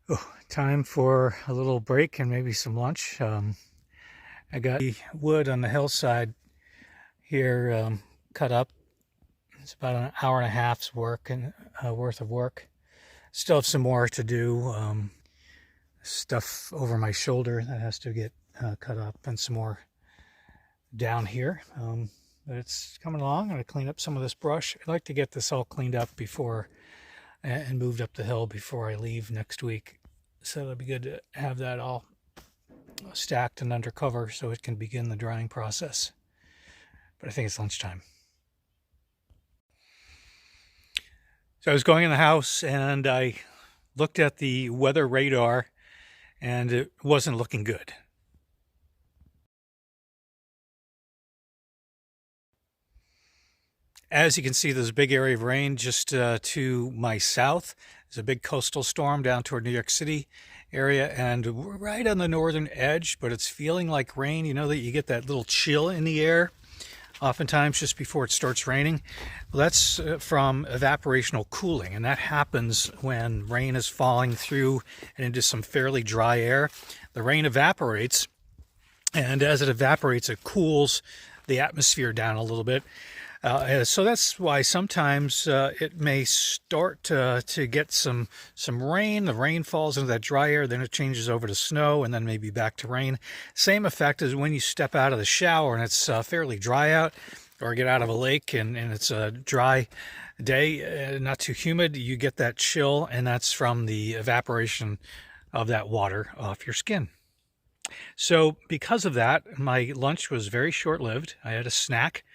Oh, time for a little break and maybe some lunch. I got the wood on the hillside here cut up. It's about an hour and a half's work and worth of work. Still have some more to do. Stuff over my shoulder that has to get cut up, and some more down here. But it's coming along. I'm going to clean up some of this brush. I'd like to get this all cleaned up before and moved up the hill before I leave next week. So it'll be good to have that all stacked and under cover so it can begin the drying process. But I think it's lunchtime. So I was going in the house and I looked at the weather radar and it wasn't looking good. As you can see, there's a big area of rain just to my south. There's a big coastal storm down toward New York City area, and we're right on the northern edge, but it's feeling like rain. You know that you get that little chill in the air oftentimes just before it starts raining. Well, that's from evaporational cooling, and that happens when rain is falling through and into some fairly dry air. The rain evaporates, and as it evaporates, it cools the atmosphere down a little bit. So that's why sometimes it may start to get some rain. The rain falls into that dry air, then it changes over to snow, and then maybe back to rain. Same effect as when you step out of the shower and it's fairly dry out, or get out of a lake and it's a dry day, not too humid. You get that chill, and that's from the evaporation of that water off your skin. So because of that, my lunch was very short-lived. I had a snack.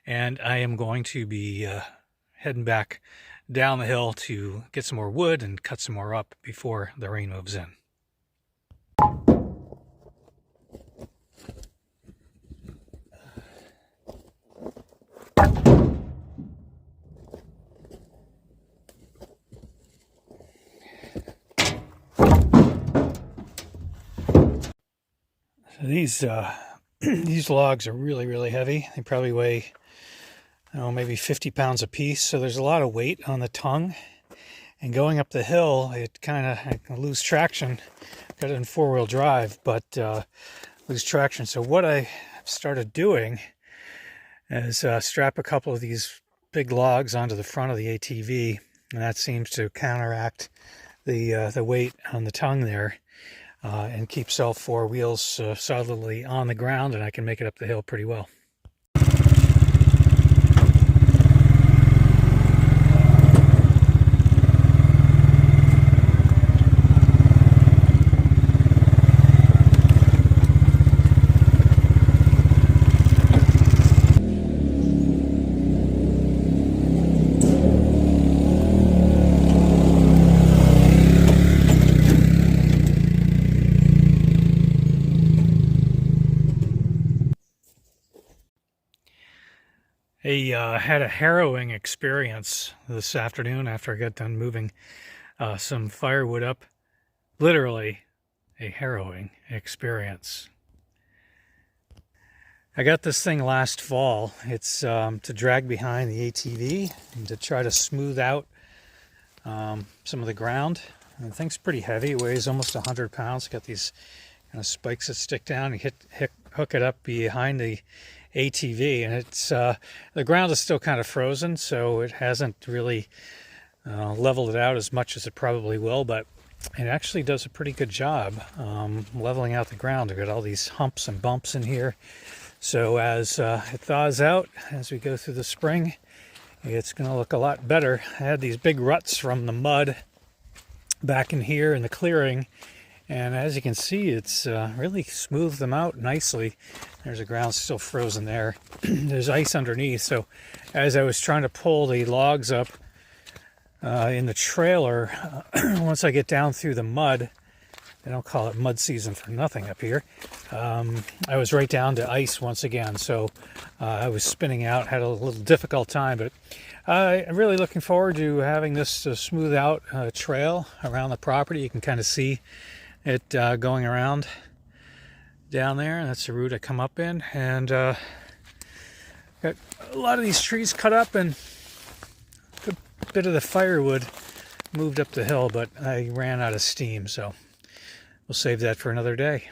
And I am going to be heading back down the hill to get some more wood and cut some more up before the rain moves in. So these logs are really heavy. They probably weigh, maybe 50 pounds a piece. So there's a lot of weight on the tongue. And going up the hill, I lose traction. Got it in four-wheel drive, but lose traction. So what I started doing is strap a couple of these big logs onto the front of the ATV, and that seems to counteract the weight on the tongue there, and keeps all four wheels solidly on the ground, and I can make it up the hill pretty well. I had a harrowing experience this afternoon after I got done moving some firewood up. Literally a harrowing experience. I got this thing last fall. It's to drag behind the ATV and to try to smooth out some of the ground. And the thing's pretty heavy. It weighs almost 100 pounds. Got these kind of spikes that stick down. You hook it up behind the ATV, and it's the ground is still kind of frozen, so it hasn't really leveled it out as much as it probably will, but it actually does a pretty good job leveling out the ground. I've got all these humps and bumps in here, so as it thaws out, as we go through the spring, it's going to look a lot better. I had these big ruts from the mud back in here in the clearing, and as you can see, it's really smoothed them out nicely. There's the ground still frozen there. There's ice underneath, so as I was trying to pull the logs up in the trailer, once I get down through the mud, they don't call it mud season for nothing up here, I was right down to ice once again, so I was spinning out, had a little difficult time, but I'm really looking forward to having this smooth out trail around the property. You can kind of see it going around down there, and that's the route I come up in, and got a lot of these trees cut up, and a good bit of the firewood moved up the hill, but I ran out of steam, so we'll save that for another day.